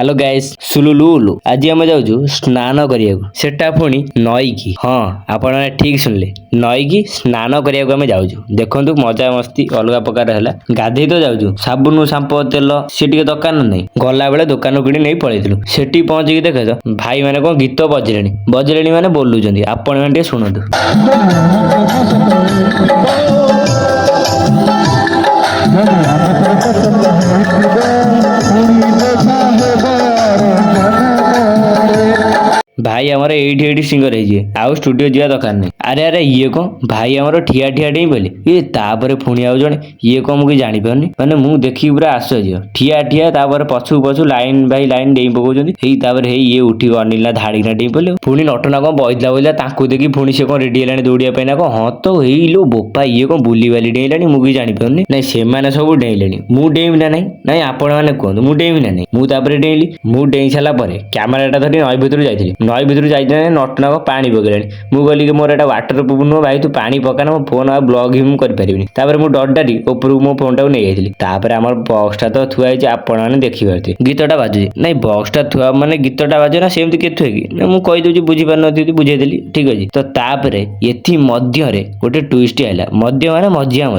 Hello guys सुलुलुलु आज आम जाऊँ स्नान करिया सेटा पुणी नई की हाँ आपण मैंने ठीक सुनले नई की स्नान करिया आम जाऊँ देखु मजा मस्ती अलग प्रकार है गाधे तो जाऊँ साबुन शाम्पो तेल सी टे दरकार ना नहीं गला बेले दुकान किणी नहीं पलैलु सेठी पहुंची देख भाई मैंने कौन गीत बजले मैंने बोलुं आपण मैंने शुणु भाई आमर ये सिंगर है स्टूडियो जा दरकार नहीं अरे अरे ये कौन भाई आमर ठिया ठिया डेई बोले ये तापर पुणी आउ जड़े ये कौन मुझे जापारे मैंने मुझे देखी पूरा आश्चर्य ठिया ठिया तापर पछू पछू लाइन बाई लाइन डेई पकाउं ये उठी अनिल धाड़ीना डेई पड़े पुणी नटना कौन बजला बजला देखी पुणी से कौन रेडी है दौड़िया कौन हाँ तो यही लो बोपा ये कौन बुली बाली डेला मुझे जापारे ना से सब डेले मु डेमी ना ना आपण मैंने कहतु मुझे डेमी ना मुझे डेली मुझे डेई सारापर क्यामेराटा धरी नई भितर जाइए नई भितर जाइए नटना पानी पकड़ा मुझे कहली कि मोर एटा वाटर प्रूफ नुह भाई तू पानी पकाना मो फोन ब्लॉग ही मुझे मुझे डर डारी ऊपर मो फोन टाक नहीं जाइली आम बक्सटा तो थुआई आपण मैंने देखिपारे गीतटा बाजुची नहीं बक्सटा थुआ माने गीतटा बाजे ना सेमती किए थुए कि मुझे कहीदे बुझीपार नी बुझेदेली ठीक अच्छे तो तापर ये मध्य गोटे ट्विस्ट आइला मध्य माने मझिया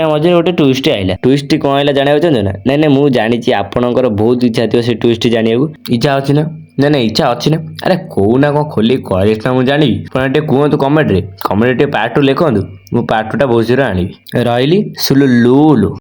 मझी गोटे ट्विस्ट आइला ट्विस्ट कौन आइला जाना चाहते ना नहीं नहीं मुझे जानी आपणकर बहुत इच्छा थी से ट्विस्ट जाना इच्छा अच्छी ना ना ना इच्छा अच्छी ना अरे कौ ना कौन खोली कलेक्ट ना मुझे जानी कहतु कमेंट रे पार्ट 2 लिखु मु पार्ट 2 टा बहुत जरूर आनी रही सुलुलुलु।